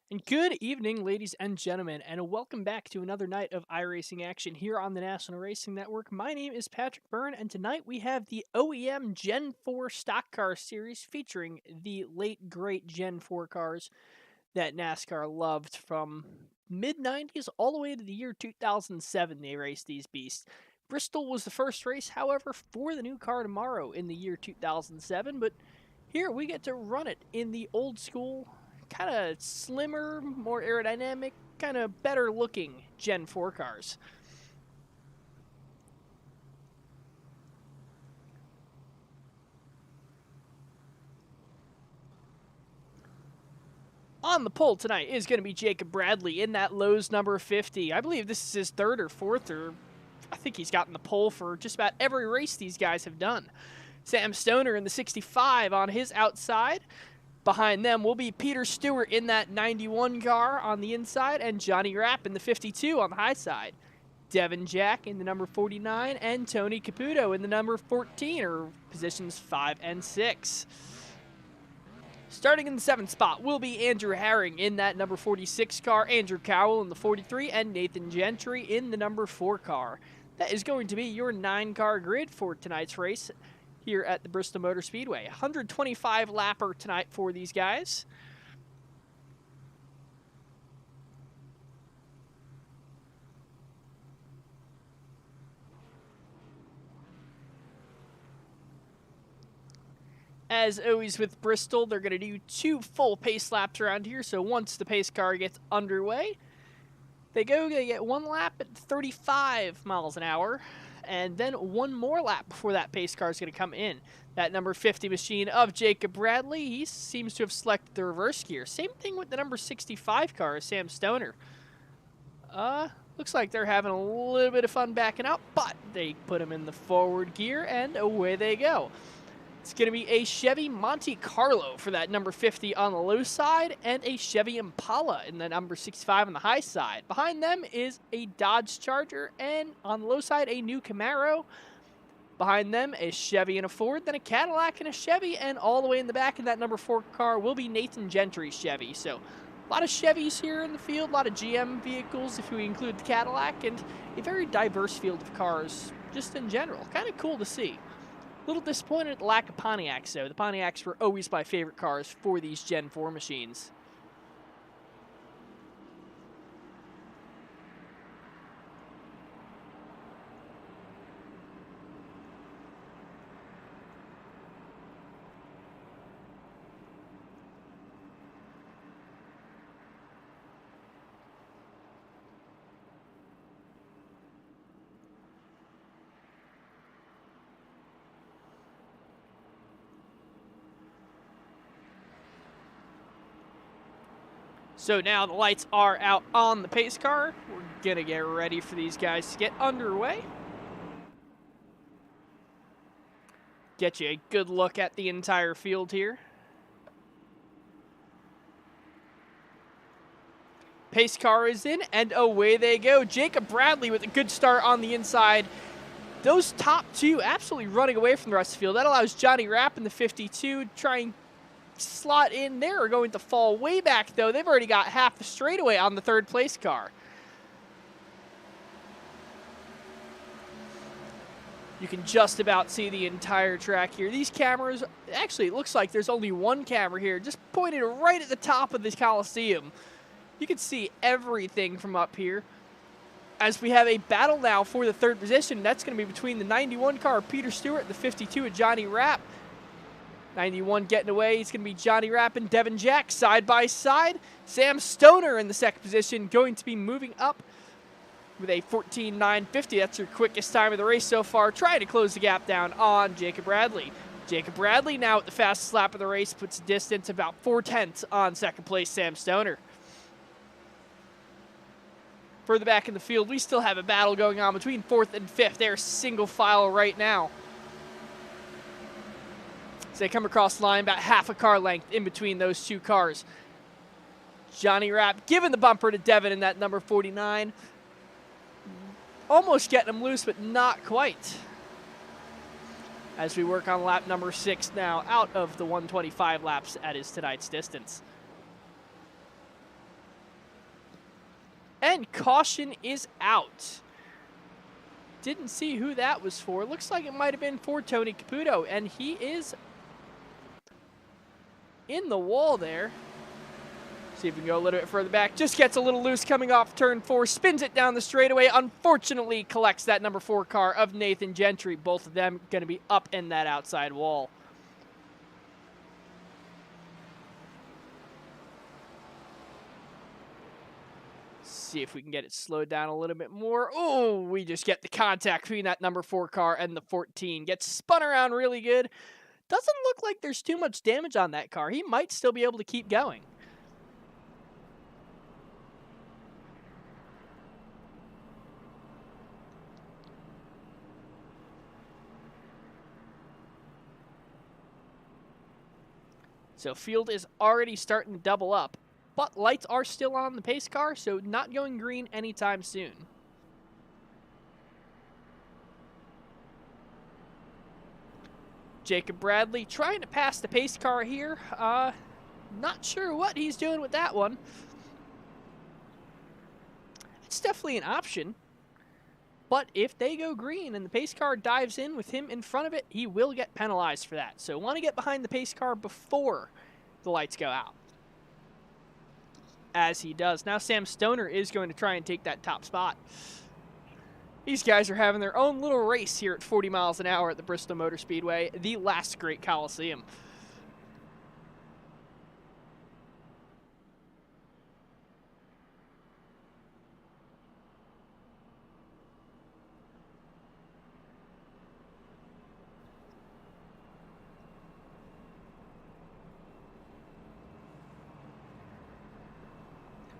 And good evening, ladies and gentlemen, and welcome back to another night of iRacing action here on the National Racing Network. My name is Patrick Byrne, and tonight we have the OeM Gen4 Stock Car Series featuring the late great Gen 4 cars that NASCAR loved from mid 90s all the way to the year 2007. They raced these beasts. Bristol was the first race, however, for the new car tomorrow in the year 2007, but here we get to run it in the old school, kind of slimmer, more aerodynamic, kind of better looking Gen 4 cars. On the pole tonight is going to be Jacob Bradley in that Lowe's number 50. I believe this is his third or fourth, or I think he's gotten the pole for just about every race these guys have done. Sam Stoner in the 65 on his outside. Behind them will be Peter Stewart in that 91 car on the inside, and Johnny Rapp in the 52 on the high side. Devin Jack in the number 49, and Tony Caputo in the number 14, or positions 5 and 6. Starting in the 7th spot will be Andrew Herring in that number 46 car, Andrew Cowell in the 43, and Nathan Gentry in the number 4 car. That is going to be your 9-car grid for tonight's race here at the Bristol Motor Speedway. 125 lapper tonight for these guys. As always with Bristol, they're going to do 2 full pace laps around here, so once the pace car gets underway, they get 1 lap at 35 miles an hour, and then 1 more lap before that pace car is going to come in. That number 50 machine of Jacob Bradley, he seems to have selected the reverse gear. Same thing with the number 65 car, Sam Stoner. Looks like they're having a little bit of fun backing up, but they put him in the forward gear, and away they go. It's going to be a Chevy Monte Carlo for that number 50 on the low side, and a Chevy Impala in the number 65 on the high side. Behind them is a Dodge Charger, and on the low side, a new Camaro. Behind them, a Chevy and a Ford, then a Cadillac and a Chevy, and all the way in the back in that number 4 car will be Nathan Gentry's Chevy. So a lot of Chevys here in the field, a lot of GM vehicles if we include the Cadillac, and a very diverse field of cars just in general. Kind of cool to see. A little disappointed at the lack of Pontiacs, though. The Pontiacs were always my favorite cars for these Gen 4 machines. So now the lights are out on the pace car. We're going to get ready for these guys to get underway. Get you a good look at the entire field here. Pace car is in, and away they go. Jacob Bradley with a good start on the inside. Those top 2 absolutely running away from the rest of the field. That allows Johnny Rapp in the 52 trying slot in there are going to fall way back, though. They've already got half the straightaway on the 3rd place car. You can just about see the entire track here. These cameras, actually, it looks like there's only 1 camera here, just pointed right at the top of this Coliseum. You can see everything from up here. As we have a battle now for the 3rd position, that's going to be between the 91 car, Peter Stewart, and the 52 of Johnny Rapp. 91 getting away. It's going to be Johnny Rapp and Devin Jack side by side. Sam Stoner in the 2nd position, going to be moving up with a 14.950. That's your quickest time of the race so far, trying to close the gap down on Jacob Bradley. Jacob Bradley now at the fastest lap of the race, puts distance about 4/10 on 2nd place Sam Stoner. Further back in the field, we still have a battle going on between 4th and 5th. They're single file right now. So they come across the line about half a car length in between those 2 cars. Johnny Rapp giving the bumper to Devin in that number 49. Almost getting him loose, but not quite. As we work on lap number 6 now, out of the 125 laps at his tonight's distance. And caution is out. Didn't see who that was for. Looks like it might have been for Tony Caputo, and he is in the wall there. See if we can go a little bit further back. Just gets a little loose coming off turn 4. Spins it down the straightaway. Unfortunately, collects that number 4 car of Nathan Gentry. Both of them going to be up in that outside wall. See if we can get it slowed down a little bit more. Oh, we just get the contact between that number 4 car and the 14. Gets spun around really good. Doesn't look like there's too much damage on that car. He might still be able to keep going. So field is already starting to double up, but lights are still on the pace car, so not going green anytime soon. Jacob Bradley trying to pass the pace car here. Not sure what he's doing with that one. It's definitely an option. But if they go green and the pace car dives in with him in front of it, he will get penalized for that. So want to get behind the pace car before the lights go out. As he does. Now Sam Stoner is going to try and take that top spot. These guys are having their own little race here at 40 miles an hour at the Bristol Motor Speedway, the last great Coliseum.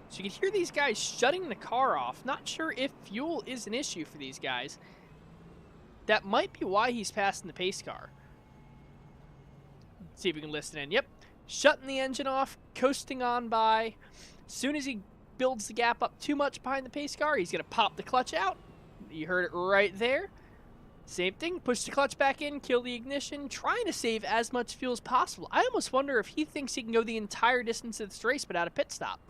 So you can hear these guys shutting the car off. Not sure if fuel is an issue for these guys. That might be why he's passing the pace car. Let's see if we can listen in. Yep. Shutting the engine off, coasting on by. As soon as he builds the gap up too much behind the pace car, he's going to pop the clutch out. You heard it right there. Same thing. Push the clutch back in, kill the ignition, trying to save as much fuel as possible. I almost wonder if he thinks he can go the entire distance of this race without a pit stop.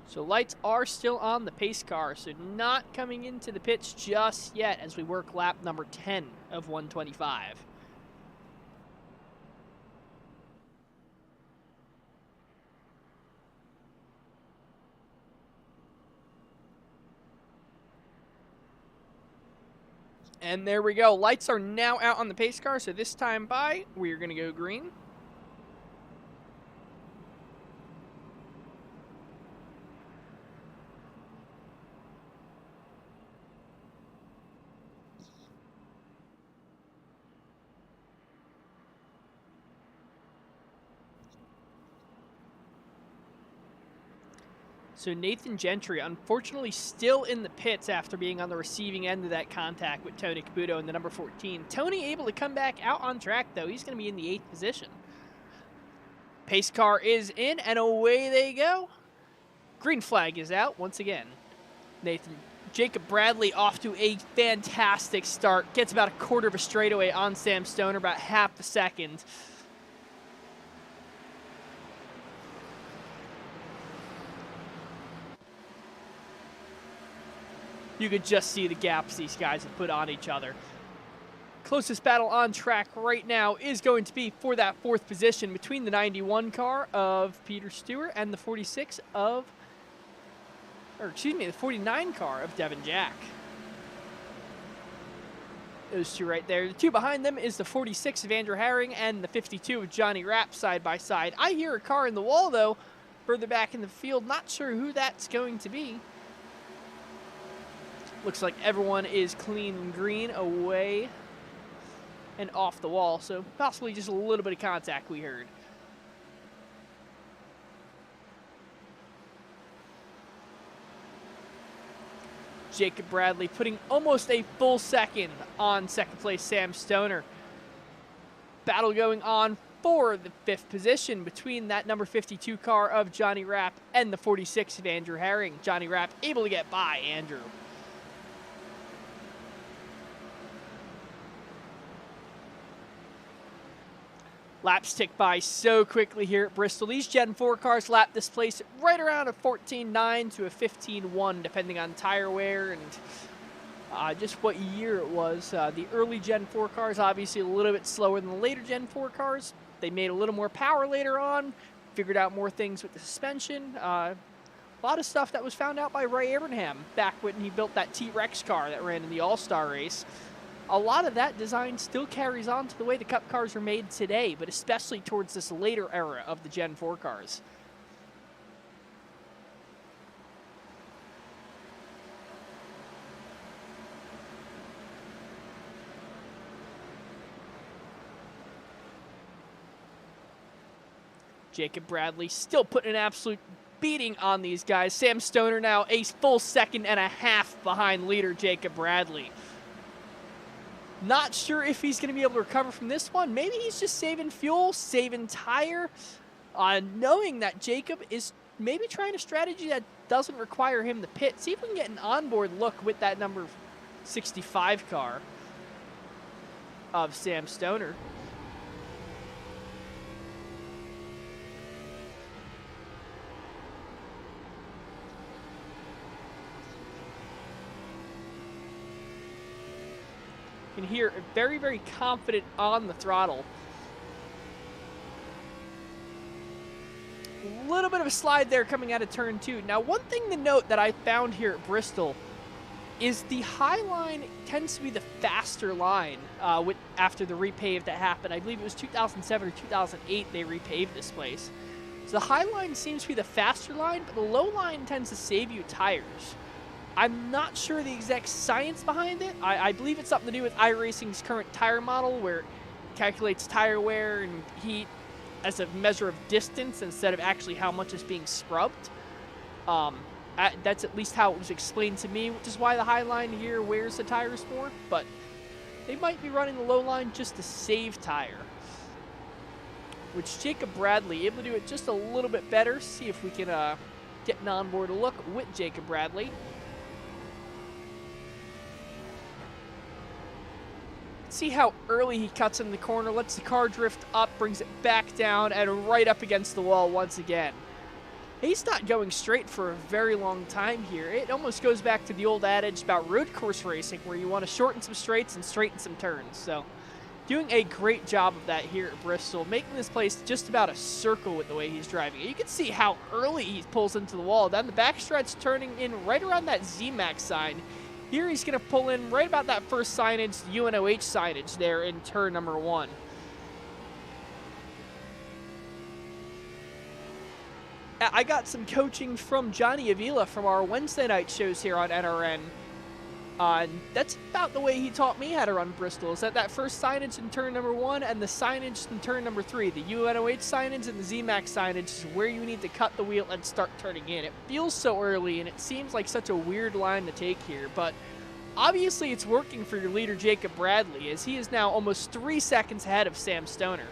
So lights are still on the pace car, so not coming into the pits just yet as we work lap number 10 of 125. And there we go. Lights are now out on the pace car, so this time by, we're going to go green. So Nathan Gentry, unfortunately still in the pits after being on the receiving end of that contact with Tony Caputo in the number 14. Tony able to come back out on track, though. He's going to be in the 8th position. Pace car is in, and away they go. Green flag is out once again. Jacob Bradley off to a fantastic start. Gets about a quarter of a straightaway on Sam Stoner, about half a second. You could just see the gaps these guys have put on each other. Closest battle on track right now is going to be for that 4th position between the 91 car of Peter Stewart and the 46 of, the 49 car of Devin Jack. Those two right there. The two behind them is the 46 of Andrew Herring and the 52 of Johnny Rapp side by side. I hear a car in the wall, though, further back in the field. Not sure who that's going to be. Looks like everyone is clean and green away and off the wall, so possibly just a little bit of contact we heard. Jacob Bradley putting almost a full second on second place Sam Stoner. Battle going on for the 5th position between that number 52 car of Johnny Rapp and the 46 of Andrew Herring. Johnny Rapp able to get by Andrew. Laps tick by so quickly here at Bristol. These Gen 4 cars lap this place right around a 14.9 to a 15.1, depending on tire wear and just what year it was. The early Gen 4 cars, obviously a little bit slower than the later Gen 4 cars. They made a little more power later on, figured out more things with the suspension. A lot of stuff that was found out by Ray Abraham back when he built that T-Rex car that ran in the All-Star race. A lot of that design still carries on to the way the Cup cars are made today, but especially towards this later era of the Gen 4 cars. Jacob Bradley still putting an absolute beating on these guys. Sam Stoner now a full second and a half behind leader Jacob Bradley. Not sure if he's going to be able to recover from this one. Maybe he's just saving fuel, saving tire, knowing that Jacob is maybe trying a strategy that doesn't require him to pit. See if we can get an onboard look with that number 65 car of Sam Stoner. Can hear very, very confident on the throttle. A little bit of a slide there coming out of turn 2. Now, one thing to note that I found here at Bristol is the high line tends to be the faster line after the repave that happened. I believe it was 2007 or 2008 they repaved this place. So the high line seems to be the faster line, but the low line tends to save you tires. I'm not sure the exact science behind it. I believe it's something to do with iRacing's current tire model, where it calculates tire wear and heat as a measure of distance instead of actually how much is being scrubbed. That's at least how it was explained to me, which is why the high line here wears the tires more. But they might be running the low line just to save tire, which Jacob Bradley able to do it just a little bit better. See if we can get an onboard look with Jacob Bradley. See how early he cuts in the corner, lets the car drift up, brings it back down, and right up against the wall once again. He's not going straight for a very long time here. It almost goes back to the old adage about road course racing, where you want to shorten some straights and straighten some turns. So, doing a great job of that here at Bristol, making this place just about a circle with the way he's driving. You can see how early he pulls into the wall. Then the backstretch turning in right around that ZMAX sign. Here he's going to pull in right about that first signage, the UNOH signage there in turn number 1. I got some coaching from Johnny Avila from our Wednesday night shows here on NRN. That's about the way he taught me how to run Bristol, is that first signage in turn number 1 and the signage in turn number 3. The UNOH signage and the ZMAX signage is where you need to cut the wheel and start turning in. It feels so early and it seems like such a weird line to take here, but obviously it's working for your leader Jacob Bradley, as he is now almost 3 seconds ahead of Sam Stoner.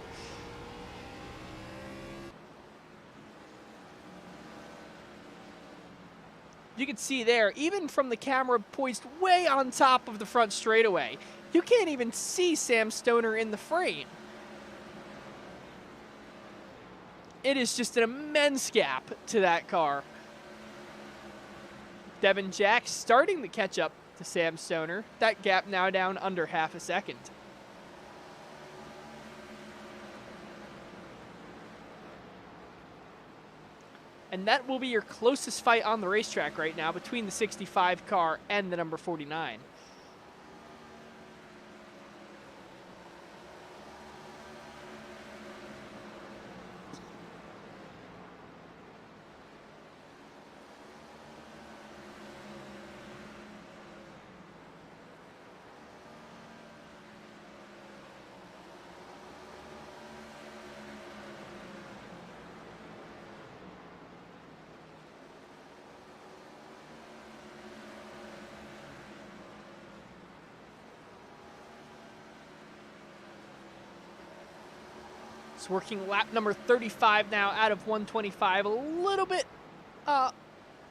You can see there, even from the camera poised way on top of the front straightaway, you can't even see Sam Stoner in the frame. It is just an immense gap to that car. Devin Jack starting to catch up to Sam Stoner. That gap now down under half a second. And that will be your closest fight on the racetrack right now between the 65 car and the number 49. It's working lap number 35 now out of 125. A little bit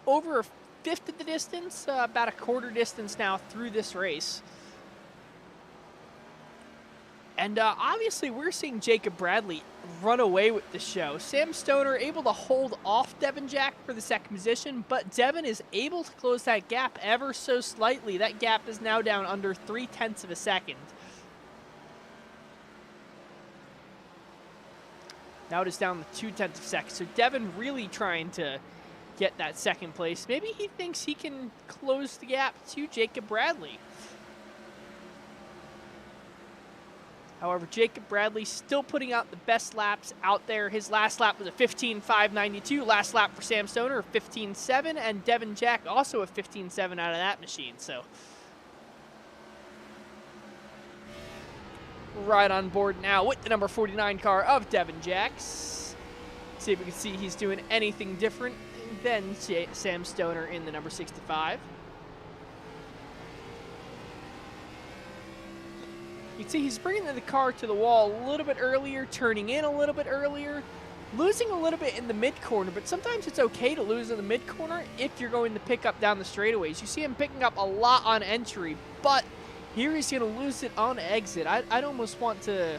over a fifth of the distance, about a quarter distance now through this race. And obviously, we're seeing Jacob Bradley run away with the show. Sam Stoner able to hold off Devin Jack for the second position, but Devin is able to close that gap ever so slightly. That gap is now down under 0.3 of a second. Now it is down to 0.2 of a second. So Devin really trying to get that second place. Maybe he thinks he can close the gap to Jacob Bradley. However, Jacob Bradley still putting out the best laps out there. His last lap was a 15.592. Last lap for Sam Stoner, a 15.7. And Devin Jack also a 15.7 out of that machine. So, right on board now with the number 49 car of Devin Jack. See if we can see he's doing anything different than Sam Stoner in the number 65. You can see he's bringing the car to the wall a little bit earlier, turning in a little bit earlier, losing a little bit in the mid-corner, but sometimes it's okay to lose in the mid-corner if you're going to pick up down the straightaways. You see him picking up a lot on entry, but here he's going to lose it on exit. I'd almost want to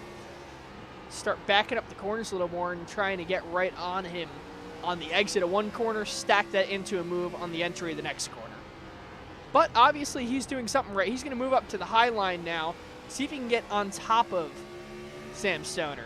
start backing up the corners a little more and trying to get right on him on the exit of one corner, stack that into a move on the entry of the next corner. But obviously he's doing something right. He's going to move up to the high line now. See if he can get on top of Sam Stoner.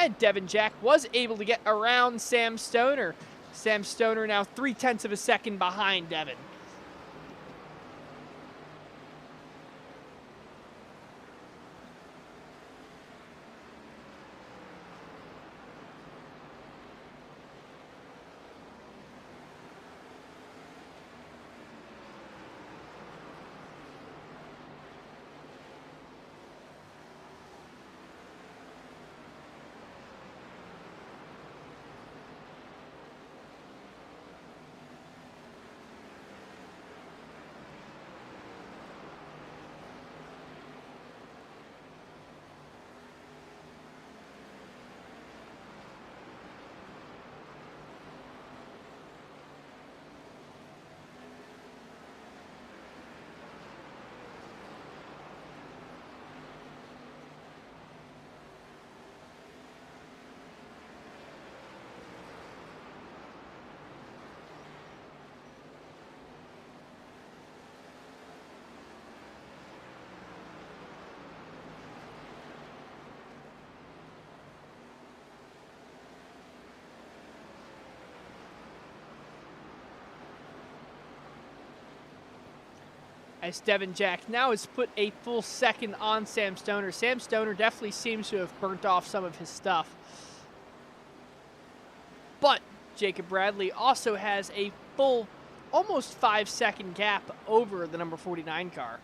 And Devin Jack was able to get around Sam Stoner. Sam Stoner now 0.3 of a second behind Devin. As Devin Jack now has put a full second on Sam Stoner. Sam Stoner definitely seems to have burnt off some of his stuff. But Jacob Bradley also has a full, almost 5-second gap over the number 49 car.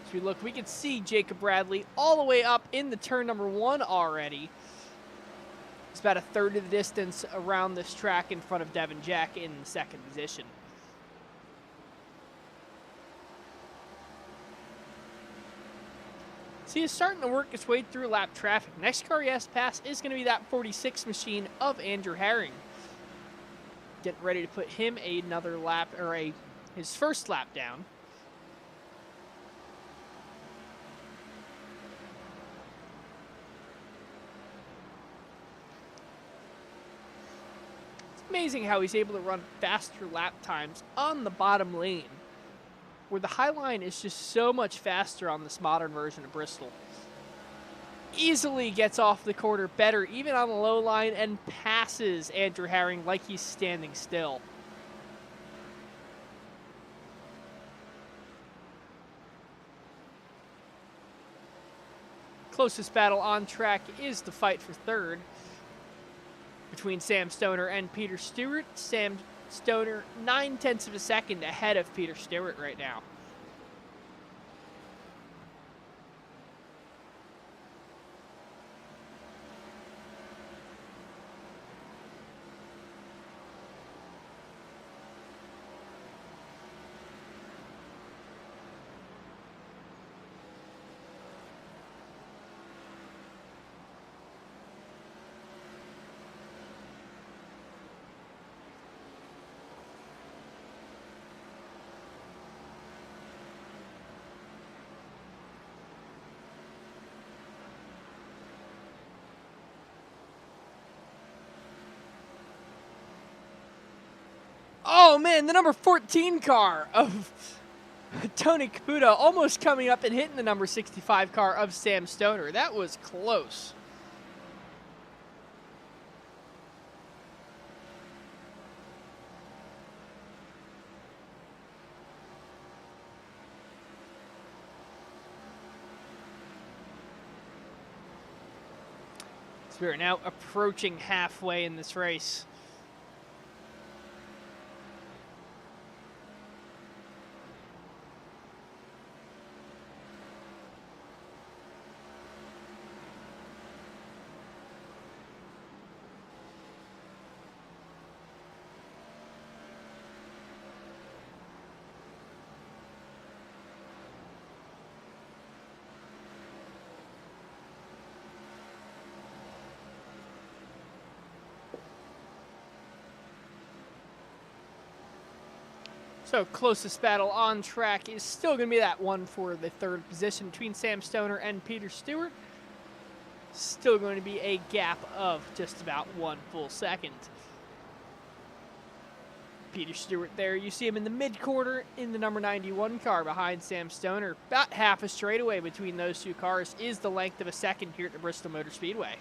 As we look, we can see Jacob Bradley all the way up in the turn number 1 already. It's about a third of the distance around this track in front of Devin Jack in second position. So he's starting to work his way through lap traffic. Next car he has to pass is going to be that 46 machine of Andrew Herring. Getting ready to put him another lap, or his first lap down. It's amazing how he's able to run faster lap times on the bottom lane, where the high line is just so much faster on this modern version of Bristol. Easily gets off the corner better, even on the low line, and passes Andrew Herring like he's standing still. Closest battle on track is the fight for third between Sam Stoner and Peter Stewart. Sam Stoner 0.9 of a second ahead of Peter Stewart right now. Oh man, the number 14 car of Tony Caputo almost coming up and hitting the number 65 car of Sam Stoner. That was close. So we are now approaching halfway in this race. So closest battle on track is still going to be that one for the third position between Sam Stoner and Peter Stewart. Still going to be a gap of just about 1 full second. Peter Stewart there, you see him in the mid-quarter in the number 91 car behind Sam Stoner. About half a straightaway between those two cars is the length of a second here at the Bristol Motor Speedway.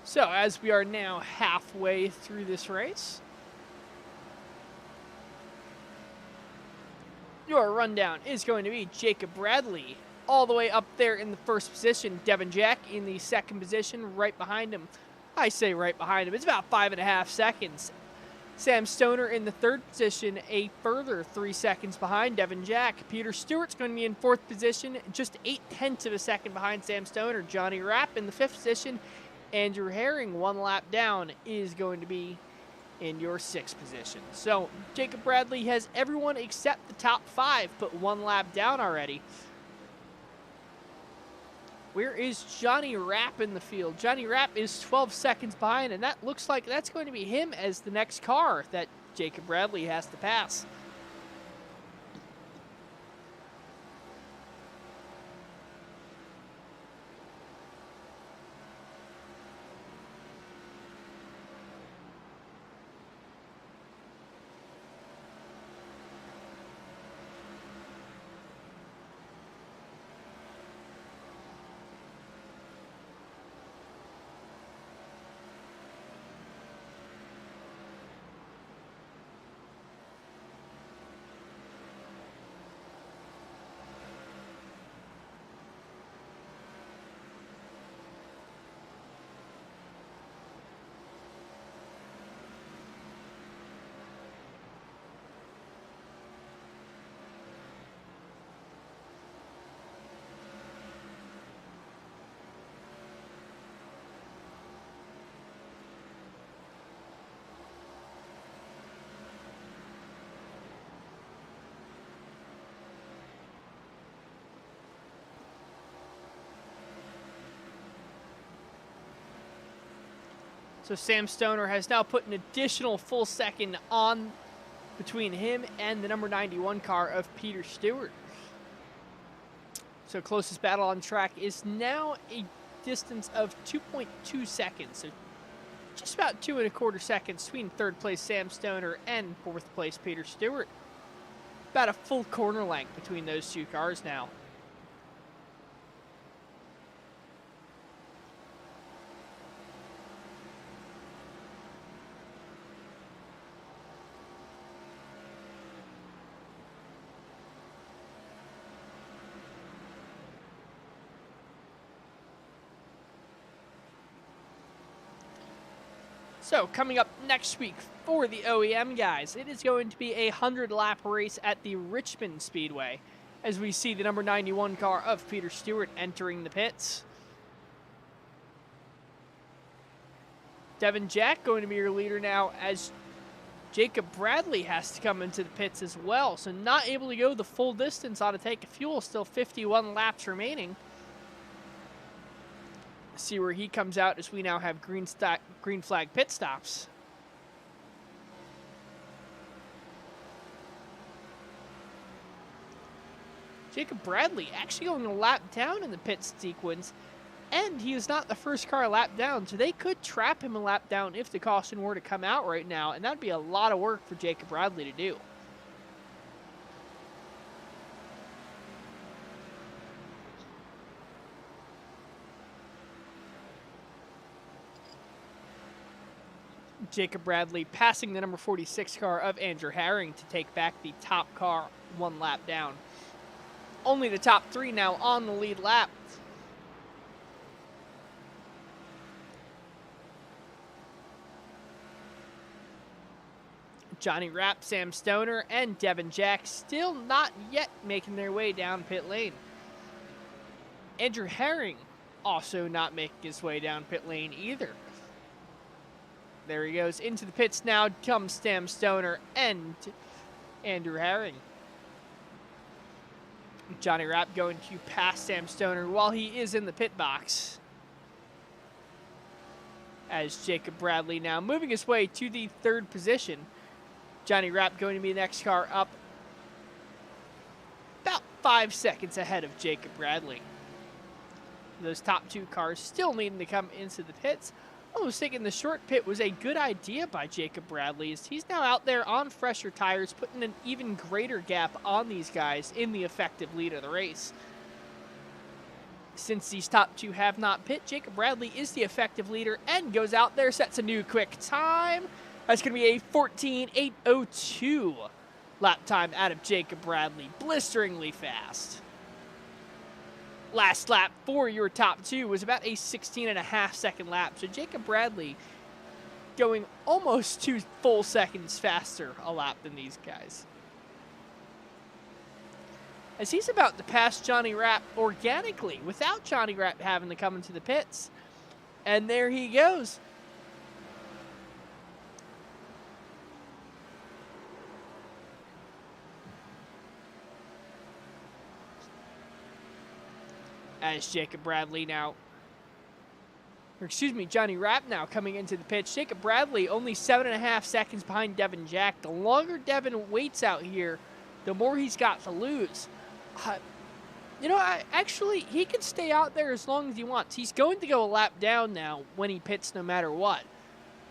So, as we are now halfway through this race, your rundown is going to be Jacob Bradley all the way up there in the first position. Devin Jack in the second position, right behind him. I say right behind him. It's about 5.5 seconds. Sam Stoner in the third position, a further 3 seconds behind Devin Jack. Peter Stewart's going to be in fourth position, just 0.8 of a second behind Sam Stoner. Johnny Rapp in the fifth position. Andrew Herring, 1 lap down, is going to be in your sixth position. So Jacob Bradley has everyone except the top 5 put 1 lap down already. Where is Johnny Rapp in the field? Johnny Rapp is 12 seconds behind, and that looks like that's going to be him as the next car that Jacob Bradley has to pass. So Sam Stoner has now put an additional full second on between him and the number 91 car of Peter Stewart. So closest battle on track is now a distance of 2.2 seconds. So just about 2.25 seconds between third place Sam Stoner and fourth place Peter Stewart. About a full corner length between those two cars now. So, coming up next week for the OEM guys, it is going to be a 100-lap race at the Richmond Speedway as we see the number 91 car of Peter Stewart entering the pits. Devin Jack going to be your leader now as Jacob Bradley has to come into the pits as well. So not able to go the full distance on a tank of fuel, still 51 laps remaining. See where he comes out as we now have green flag pit stops. Jacob Bradley actually going a lap down in the pit sequence, and he is not the first car lap down, so they could trap him a lap down if the caution were to come out right now, and that would be a lot of work for Jacob Bradley to do. Jacob Bradley passing the number 46 car of Andrew Herring to take back the top car one lap down. Only the top three now on the lead lap. Johnny Rapp, Sam Stoner, and Devin Jack still not yet making their way down pit lane. Andrew Herring also not making his way down pit lane either. There he goes into the pits now. Comes Sam Stoner and Andrew Herring. Johnny Rapp going to pass Sam Stoner while he is in the pit box. As Jacob Bradley now moving his way to the third position. Johnny Rapp going to be the next car up, about 5 seconds ahead of Jacob Bradley. Those top two cars still needing to come into the pits. Almost thinking the short pit was a good idea by Jacob Bradley, as he's now out there on fresher tires, putting an even greater gap on these guys in the effective lead of the race. Since these top two have not pit, Jacob Bradley is the effective leader and goes out there, sets a new quick time. That's going to be a 14.802 lap time out of Jacob Bradley, blisteringly fast. Last lap for your top two was about a 16.5 second lap. So Jacob Bradley going almost 2 full seconds faster a lap than these guys. As he's about to pass Johnny Rapp organically without Johnny Rapp having to come into the pits. And there he goes. As Jacob Bradley now, or excuse me, Johnny Rapp now coming into the pits. Jacob Bradley only 7.5 seconds behind Devin Jack. The longer Devin waits out here, the more he's got to lose. You know, actually, he can stay out there as long as he wants. He's going to go a lap down now when he pits no matter what.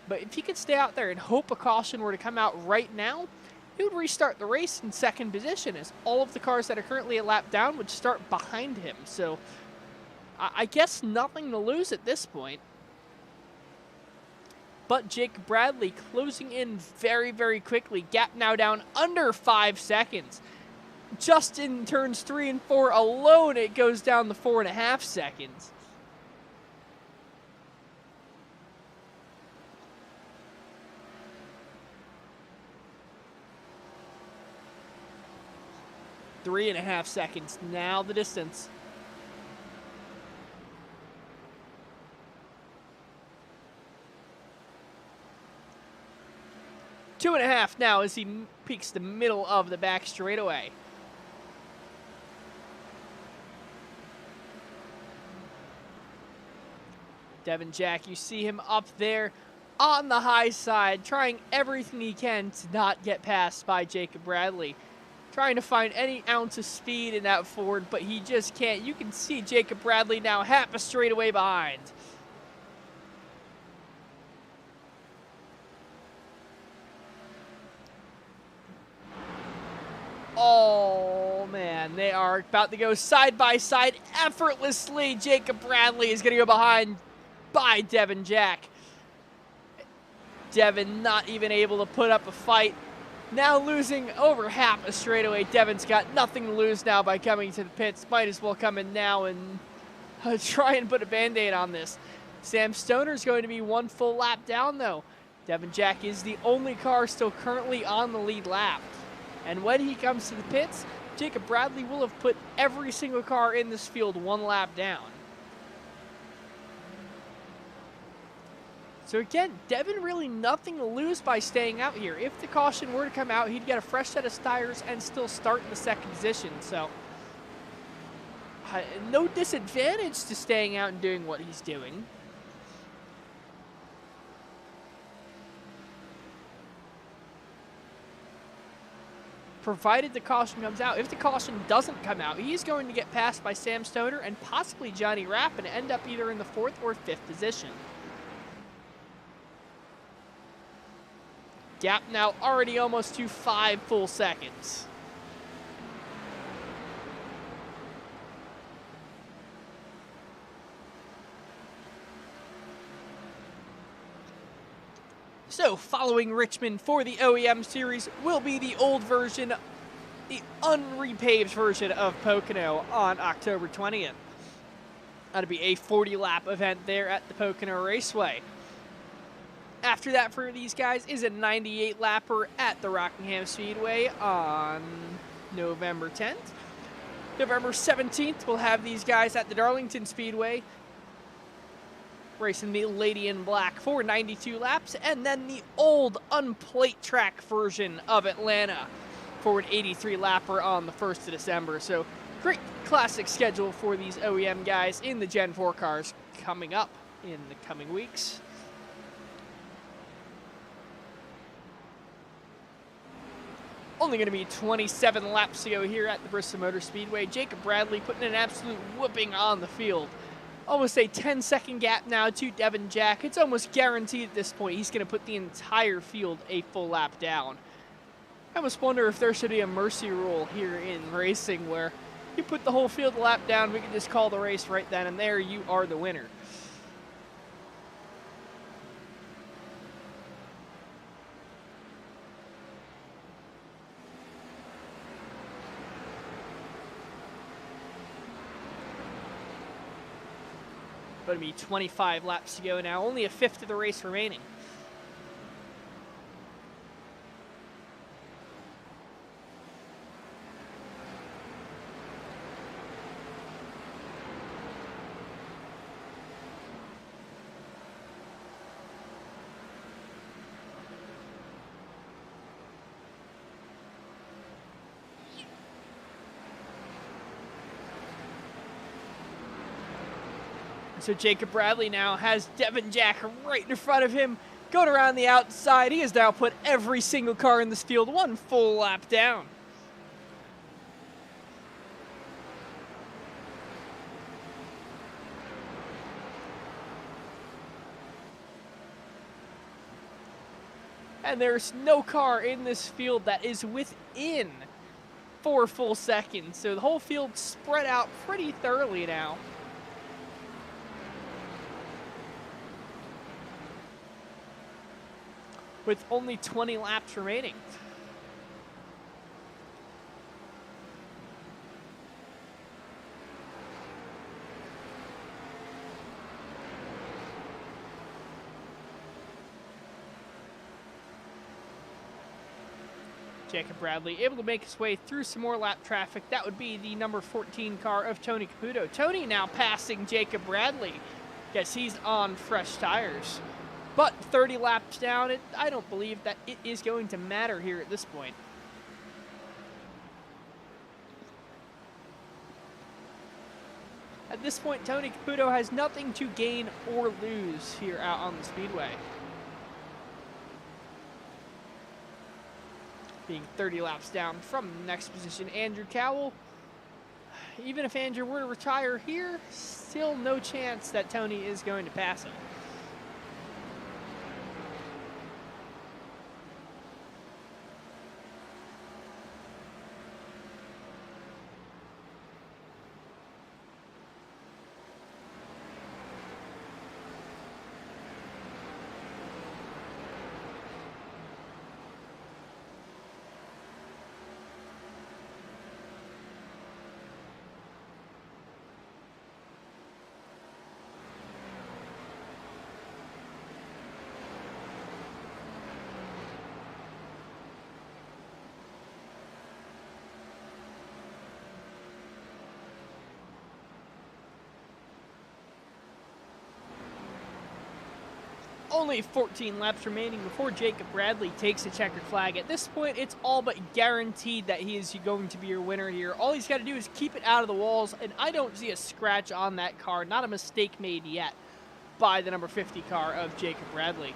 But if he could stay out there and hope a caution were to come out right now, he would restart the race in second position, as all of the cars that are currently a lap down would start behind him. So I guess nothing to lose at this point. But Jake Bradley closing in very, very quickly. Gap now down under 5 seconds. Just in turns 3 and 4 alone, it goes down to 4.5 seconds. Three and a half seconds, now the distance. Two and a half now as he peaks the middle of the back straightaway. Devin Jack, you see him up there on the high side, trying everything he can to not get passed by Jacob Bradley. Trying to find any ounce of speed in that Ford, but he just can't. You can see Jacob Bradley now half a straightaway behind. Oh, man, they are about to go side by side effortlessly. Jacob Bradley is going to go behind by Devin Jack. Devin not even able to put up a fight. Now losing over half a straightaway. Devin's got nothing to lose now by coming to the pits. Might as well come in now and try and put a Band-Aid on this. Sam Stoner's going to be 1 full lap down, though. Devin Jack is the only car still currently on the lead lap. And when he comes to the pits, Jacob Bradley will have put every single car in this field 1 lap down. So again, Devin really nothing to lose by staying out here. If the caution were to come out, he'd get a fresh set of tires and still start in the second position. So no disadvantage to staying out and doing what he's doing. provided the caution comes out. If the caution doesn't come out, he's going to get passed by Sam Stoner and possibly Johnny Rapp and end up either in the 4th or 5th position. Gap now already almost to 5 full seconds. So, following Richmond for the OeM Series will be the old version, the unrepaved version of Pocono on October 20th. That'll be a 40-lap event there at the Pocono Raceway. After that for these guys is a 98-lapper at the Rockingham Speedway on November 10th. November 17th, we'll have these guys at the Darlington Speedway racing the Lady in Black for 92 laps, and then the old unplate track version of Atlanta for an 83-lapper on the 1st of December. So great classic schedule for these OeM guys in the Gen 4 cars coming up in the coming weeks. Only going to be 27 laps to go here at the Bristol Motor Speedway. Jacob Bradley putting an absolute whooping on the field. Almost a 10-second gap now to Devin Jack. It's almost guaranteed at this point he's going to put the entire field a full lap down. I almost wonder if there should be a mercy rule here in racing where you put the whole field a lap down, we can just call the race right then and there, you are the winner. Going to be 25 laps to go now, only a 5th of the race remaining. So Jacob Bradley now has Devin Jack right in front of him, going around the outside. He has now put every single car in this field one full lap down. And there's no car in this field that is within 4 full seconds. So the whole field spread out pretty thoroughly now. With only 20 laps remaining. Jacob Bradley able to make his way through some more lap traffic. That would be the number 14 car of Tony Caputo. Tony now passing Jacob Bradley. Guess he's on fresh tires. But 30 laps down, I don't believe that it is going to matter here at this point. At this point, Tony Caputo has nothing to gain or lose here out on the speedway. Being 30 laps down from the next position, Andrew Cowell. Even if Andrew were to retire here, still no chance that Tony is going to pass him. Only 14 laps remaining before Jacob Bradley takes a checkered flag. At this point, it's all but guaranteed that he is going to be your winner here. All he's got to do is keep it out of the walls, and I don't see a scratch on that car. Not a mistake made yet by the number 50 car of Jacob Bradley.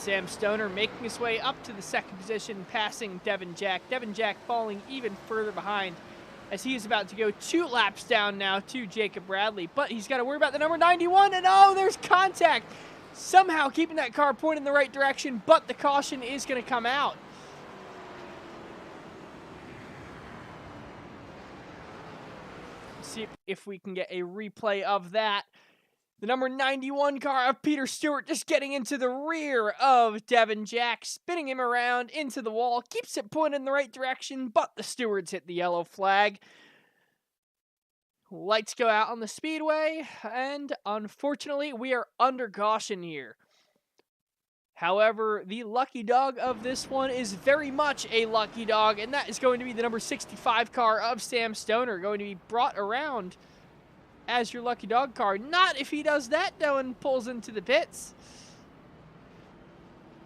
Sam Stoner making his way up to the second position, passing Devin Jack. Devin Jack falling even further behind as he is about to go 2 laps down now to Jacob Bradley. But he's got to worry about the number 91, and oh, there's contact. Somehow keeping that car pointed in the right direction, but the caution is going to come out. See if we can get a replay of that. The number 91 car of Peter Stewart just getting into the rear of Devin Jack, spinning him around into the wall, keeps it pointed in the right direction, but the stewards hit the yellow flag. Lights go out on the speedway, and unfortunately, we are under caution here. However, the lucky dog of this one is very much a lucky dog, and that is going to be the number 65 car of Sam Stoner, going to be brought around as your lucky dog car. Not if he does that, though, and pulls into the pits.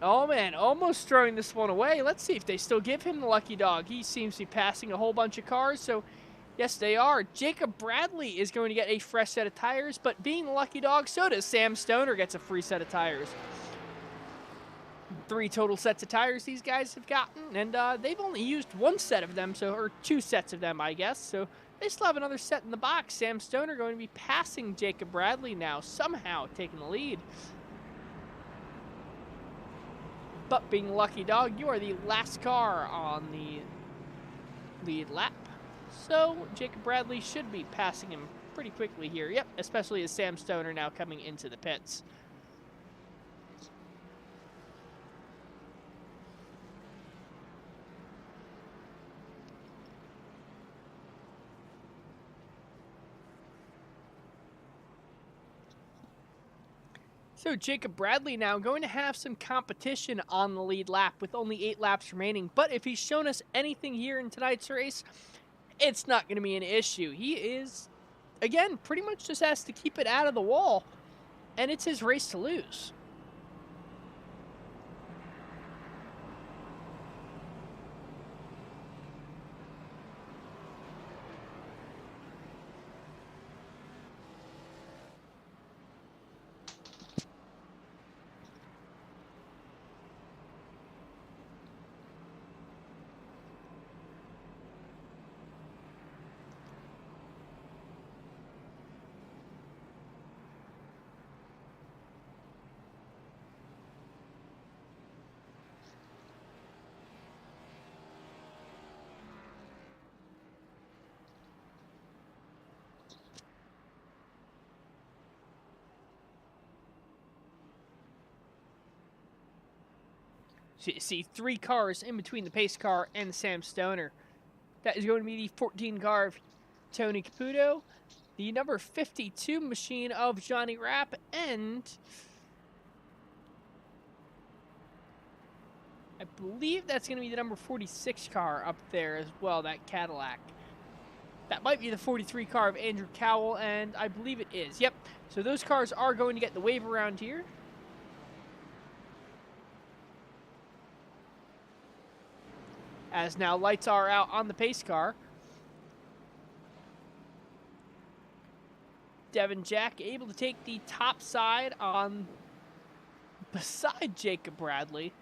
Oh, man, almost throwing this one away. Let's see if they still give him the lucky dog. He seems to be passing a whole bunch of cars, so yes, they are. Jacob Bradley is going to get a fresh set of tires, but being the lucky dog, so does Sam Stoner gets a free set of tires. 3 total sets of tires these guys have gotten, and they've only used 1 set of them, or 2 sets of them, I guess, so they still have another set in the box. Sam Stoner going to be passing Jacob Bradley now, somehow taking the lead. But being lucky dog, you are the last car on the lead lap. So Jacob Bradley should be passing him pretty quickly here. Yep, especially as Sam Stoner now coming into the pits. So Jacob Bradley now going to have some competition on the lead lap with only 8 laps remaining. But if he's shown us anything here in tonight's race, it's not going to be an issue. He is, again, pretty much just has to keep it out of the wall, and it's his race to lose. So you see 3 cars in between the pace car and Sam Stoner. That is going to be the 14 car of Tony Caputo, the number 52 machine of Johnny Rapp, and I believe that's going to be the number 46 car up there as well, that Cadillac. That might be the 43 car of Andrew Cowell, and I believe it is. Yep, so those cars are going to get the wave around here. As now lights are out on the pace car. Devin Jack able to take the top side on beside Jacob Bradley.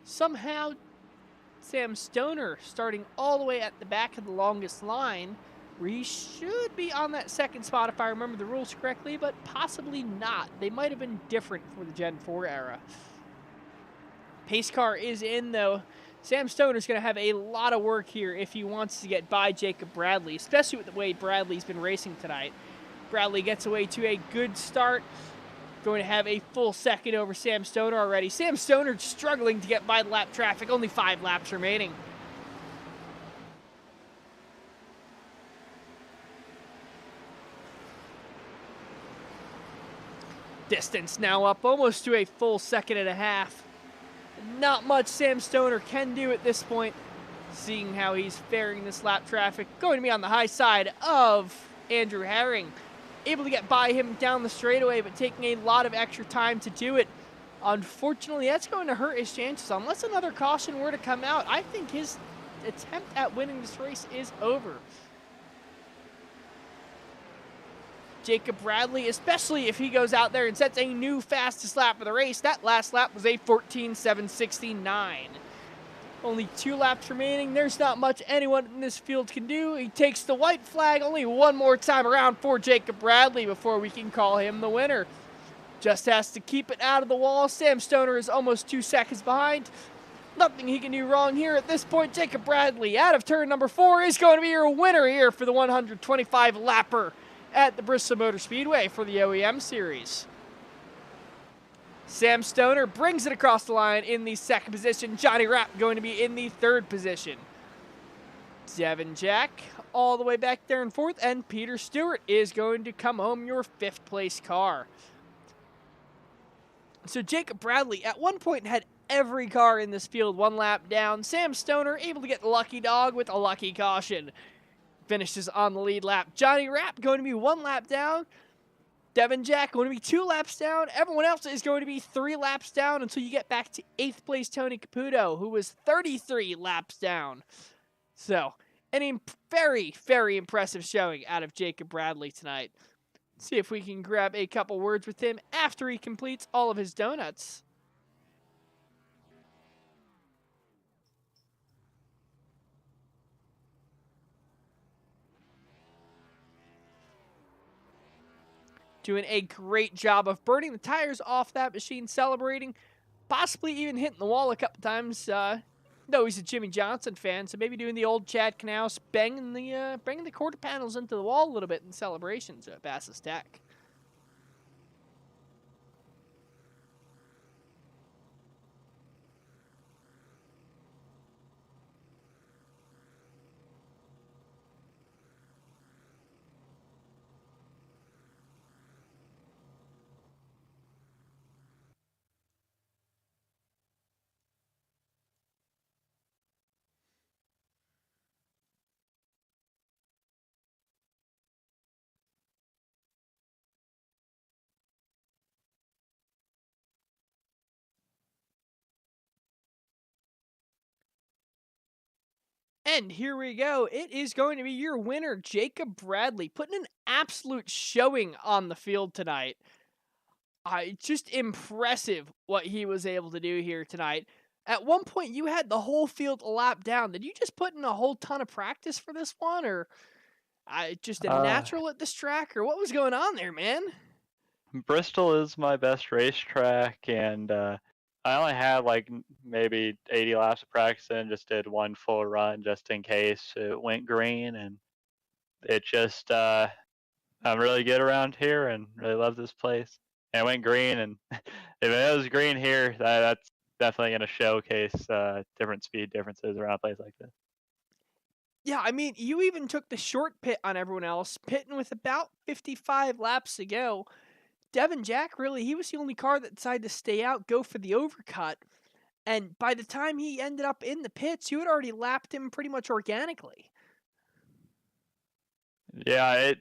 Somehow Sam Stoner starting all the way at the back of the longest line, where he should be on that second spot if I remember the rules correctly, but possibly not. They might have been different for the Gen 4 era. Pace car is in though. Sam Stoner's going to have a lot of work here if he wants to get by Jacob Bradley, especially with the way Bradley's been racing tonight. Bradley gets away to a good start. Going to have a full second over Sam Stoner already. Sam Stoner struggling to get by the lap traffic. Only 5 laps remaining. Distance now up almost to a full second and a half. Not much Sam Stoner can do at this point, seeing how he's faring this lap traffic. Going to be on the high side of Andrew Herring. Able to get by him down the straightaway, but taking a lot of extra time to do it. Unfortunately, that's going to hurt his chances. Unless another caution were to come out, I think his attempt at winning this race is over. Jacob Bradley, especially if he goes out there and sets a new fastest lap of the race. That last lap was a 14.769. Only 2 laps remaining. There's not much anyone in this field can do. He takes the white flag only one more time around for Jacob Bradley before we can call him the winner. Just has to keep it out of the wall. Sam Stoner is almost 2 seconds behind. Nothing he can do wrong here at this point. Jacob Bradley out of turn number 4 is going to be your winner here for the 125 lapper at the Bristol Motor Speedway for the OeM Series. Sam Stoner brings it across the line in the 2nd position. Johnny Rapp going to be in the 3rd position. Devin Jack all the way back there in 4th, and Peter Stewart is going to come home your 5th place car. So Jacob Bradley at one point had every car in this field 1 lap down. Sam Stoner able to get the lucky dog with a lucky caution. Finishes on the lead lap. Johnny Rapp going to be 1 lap down. Devin Jack going to be 2 laps down. Everyone else is going to be 3 laps down until you get back to 8th place Tony Caputo, who was 33 laps down. So, an very, very impressive showing out of Jacob Bradley tonight. See if we can grab a couple words with him after he completes all of his donuts. Doing a great job of burning the tires off that machine, celebrating, possibly even hitting the wall a couple times. No, he's a Jimmy Johnson fan, so maybe doing the old Chad Knaus, banging the quarter panels into the wall a little bit in celebrations at Bass's Tech. And here we go. It is going to be your winner, Jacob Bradley, putting an absolute showing on the field tonight. Just impressive what he was able to do here tonight. At one point, you had the whole field a lap down. Did you just put in a whole ton of practice for this one, or just a natural at this track, or what was going on there, man? Bristol is my best racetrack, and I only had like maybe 80 laps of practice and just did 1 full run just in case it went green, and it just I'm really good around here and really love this place. And it went green, and if it was green here, that's definitely going to showcase different speed differences around a place like this. Yeah, I mean, you even took the short pit on everyone else, pitting with about 55 laps to go. Devin Jack, really, he was the only car that decided to stay out, go for the overcut. And by the time he ended up in the pits, you had already lapped him pretty much organically. Yeah,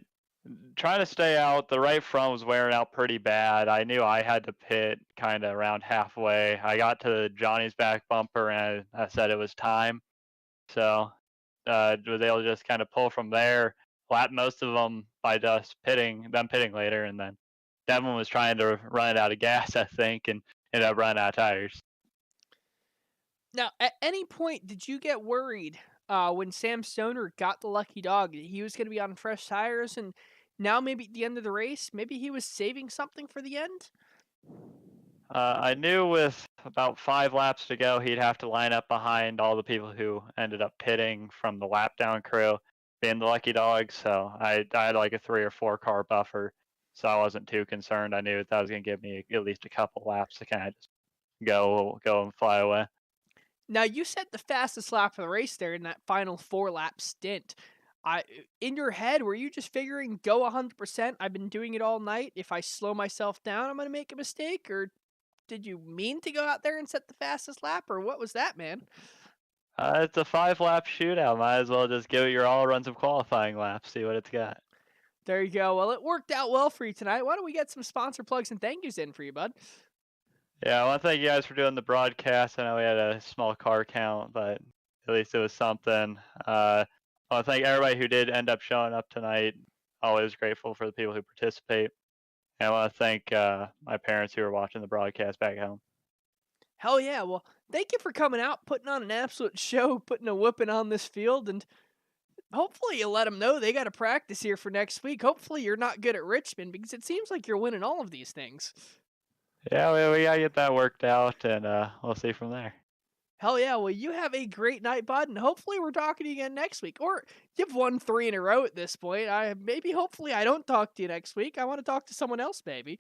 trying to stay out, the right front was wearing out pretty bad. I knew I had to pit kind of around halfway. I got to Johnny's back bumper, and I said it was time. So was able to just kind of pull from there, lap most of them by just pitting later, and then Devin was trying to run it out of gas, I think, and ended up running out of tires. Now, at any point, did you get worried when Sam Stoner got the lucky dog that he was going to be on fresh tires, and now maybe at the end of the race, maybe he was saving something for the end? I knew with about 5 laps to go, he'd have to line up behind all the people who ended up pitting from the lap down crew, being the lucky dog. So I had like a 3 or 4 car buffer, so I wasn't too concerned. I knew that was going to give me at least a couple laps to kind of just go and fly away. Now, you set the fastest lap of the race there in that final 4-lap stint. In your head, were you just figuring, go 100%, I've been doing it all night, if I slow myself down, I'm going to make a mistake? Or did you mean to go out there and set the fastest lap, or what was that, man? It's a 5-lap shootout. Might as well just give it your all, run some qualifying laps, see what it's got. There you go. Well, it worked out well for you tonight. Why don't we get some sponsor plugs and thank yous in for you, bud? Yeah, I want to thank you guys for doing the broadcast. I know we had a small car count, but at least it was something. I want to thank everybody who did end up showing up tonight. always grateful for the people who participate. And I want to thank my parents who are watching the broadcast back home. Hell yeah. Well, thank you for coming out, putting on an absolute show, putting a whooping on this field, and hopefully you let them know they got to practice here for next week. Hopefully you're not good at Richmond because it seems like you're winning all of these things. Yeah, we got to get that worked out, and we'll see from there. Hell yeah. Well, you have a great night, bud, and hopefully we're talking to you again next week. Or you've won 3 in a row at this point. Hopefully I don't talk to you next week. I want to talk to someone else, maybe.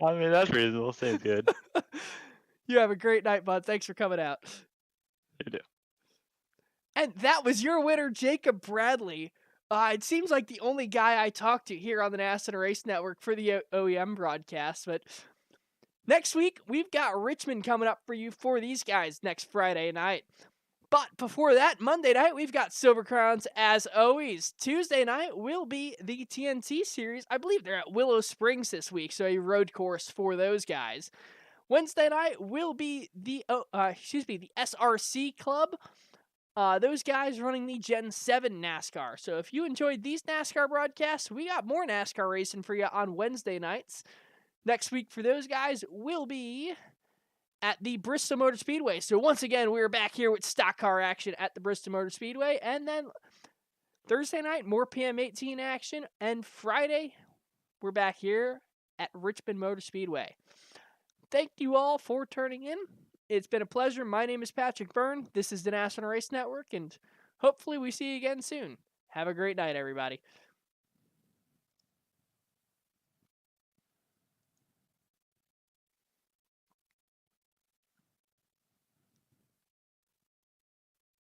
I mean, that's reasonable. Seems good. You have a great night, bud. Thanks for coming out. You do. And that was your winner, Jacob Bradley. It seems like the only guy I talked to here on the NASCAR Race Network for the OEM broadcast. But next week, we've got Richmond coming up for you for these guys next Friday night. But before that, Monday night, we've got Silver Crowns as always. Tuesday night will be the TNT Series. I believe they're at Willow Springs this week, so a road course for those guys. Wednesday night will be the SRC Club. Those guys running the Gen 7 NASCAR. So if you enjoyed these NASCAR broadcasts, we got more NASCAR racing for you on Wednesday nights. Next week for those guys will be at the Bristol Motor Speedway. So once again, we're back here with stock car action at the Bristol Motor Speedway. And then Thursday night, more PM18 action. And Friday, we're back here at Richmond Motor Speedway. Thank you all for turning in. It's been a pleasure. My name is Patrick Byrne. This is the NASCAR Race Network, and hopefully we see you again soon. Have a great night, everybody.